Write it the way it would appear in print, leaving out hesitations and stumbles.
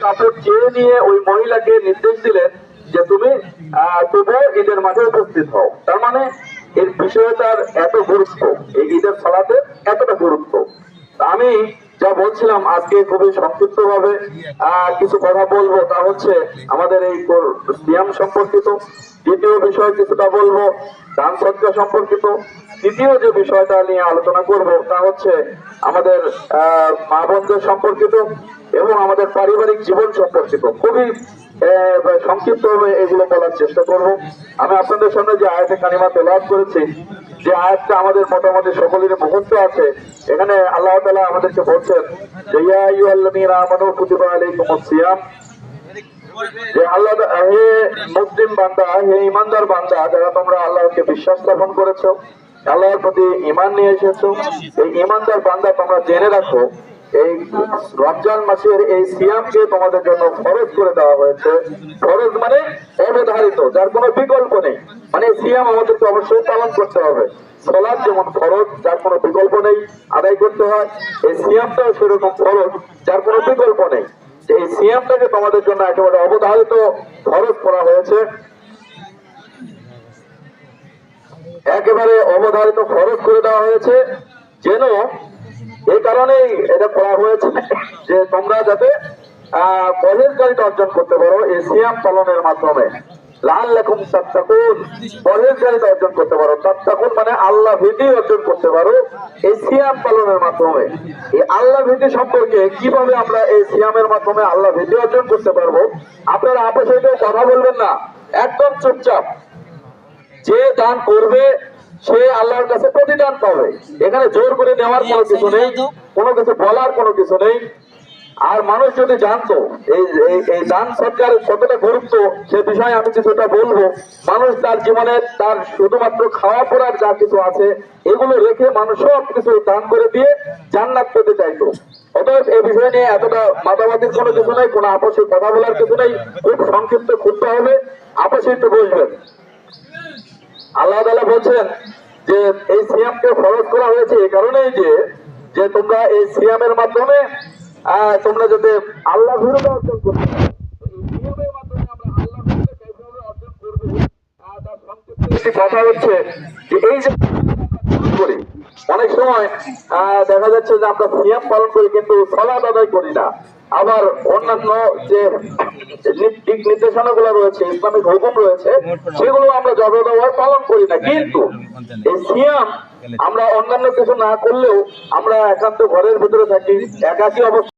কাপড় চেয়ে নিয়ে ওই মহিলাকে নির্দেশ দিলেন যে তুমি তবুও ঈদের মাঠে উপস্থিত হও। তার মানে এর বিষয়টার এত গুরুত্ব, এই ঈদের সালাতের এতটা গুরুত্ব। আমি যা বলছিলাম আজকে খুবই সংক্ষিপ্ত ভাবে কিছু কথা বলবো, তা হচ্ছে আমাদের এই সিয়াম সম্পর্কিত। দ্বিতীয় বিষয় কিছুটা বলবো দান সদকা সম্পর্কিত। তৃতীয় যে বিষয়টা নিয়ে আলোচনা করব তা হচ্ছে আমাদের মা বোনদের সম্পর্কিত এবং আমাদের পারিবারিক জীবন সম্পর্কিত। খুবই সংক্ষিপ্ত ভাবে এগুলো বলার চেষ্টা করব। আমি আপনাদের সামনে যে আয়াতে কারিমা তেলাওয়াত করেছি, যে আয়াতটা আমাদের মোটামুটি সকলের মুখস্থ আছে, এখানে আল্লাহ তাআলা আমাদেরকে বলছেন যে ইয়া আইয়ুহাল্লাযীনা আমানু কুতিবা আলাইকুমুস সিয়াম, যে আল্লাহ হে মুসলিম বান্দা, হে ইমানদার বান্দা, যারা তোমরা আল্লাহকে বিশ্বাস স্থাপন করেছো, আল্লাহর প্রতি ঈমান নিয়ে এসেছো, এই ইমানদার বান্দা তোমরা জেনে রাখো এই রমজান মাসের এই সিয়ামকে তোমাদের জন্য ফরজ করে দেওয়া হয়েছে। ফরজ মানে অবধারিত, যার কোনো বিকল্প নেই। মানে সিয়াম আমাদেরকে অবশ্যই পালন করতে হবে। সালাত যেমন ফরজ, যার কোনো বিকল্প নেই, আদায় করতে হয়, এই সিয়ামটাও সেরকম ফরজ, যার কোনো বিকল্প নেই। এই সিয়ামটাকে তোমাদের জন্য একেবারে অবধারিত ফরজ করা হয়েছে, একেবারে অবধারিত ফরজ করে দেওয়া হয়েছে। যেন এই কারণেই এটা করা হয়েছে যে তোমরা যাতে পরহেজগারিতা অর্জন করতে পারো এই সিয়াম পালনের মাধ্যমে। লাআল্লাকুম তাত্তাকুন, পরহেজগারিতা অর্জন করতে পারো। তাত্তাকুন মানে আল্লাহ ভীতি অর্জন করতে পারো এই সিয়াম পালনের মাধ্যমে। এই আল্লাহ ভীতি সম্পর্কে কিভাবে আমরা এই সিয়ামের মাধ্যমে আল্লাহ ভীতি অর্জন করতে পারবো, আপনারা আপস হইতেও কথা বলবেন না, একদম চুপচাপ। যে দান করবে সে আল্লাহর কাছে প্রতিদান পাবে। এখানে জোর করে নেওয়ার কোনো কিছু নেই, কোনো কিছু বলার কোনো কিছু নেই। আর মানুষ যদি জানতো এই দান সৎকার কতটা গুরুত্ব, সে বিষয়ে আমি কিছুটা বলবো। মানুষ তার জীবনে তার শুধুমাত্র খাওয়া পড়ার যা কিছু আছে এগুলো রেখে মানুষ সব কিছু দান করে দিয়ে জান্নাত পেতে চাইতো। অতএব এই বিষয় নিয়ে এতটা মাতামাতির কোনো কিছু নেই, কোনো আপসে কথা বলার কিছু নেই। খুব সংক্ষিপ্ত খুঁজতে হবে, আপসে একটু বসবেন। আল্লাহ তাআলা বলছেন যে এই সিয়ামকে ফরজ করা হয়েছে এই কারণেই যে তোমরা এই সিয়ামের মাধ্যমে তোমরা যাতে আল্লাহ ভীরুতা অর্জন করতে পারো। এই সিয়ামের মাধ্যমে আমরা আল্লাহ ভীরুতা কিভাবে অর্জন করব, তার সংক্ষিপ্ত একটি কথা হচ্ছে যে এই যে করি অনেক সময় দেখা যাচ্ছে যে আমরা সিয়াম পালন করি কিন্তু সালাত আদায় করি না। আবার অন্যান্য যে দিক নির্দেশনা গুলো রয়েছে, ইসলামিক হুকুম রয়েছে, সেগুলো আমরা যথাযথভাবে পালন করি না। কিন্তু এই সিয়াম আমরা অন্যান্য কিছু না করলেও আমরা একান্ত ঘরের ভিতরে থাকি, একাকী অবস্থা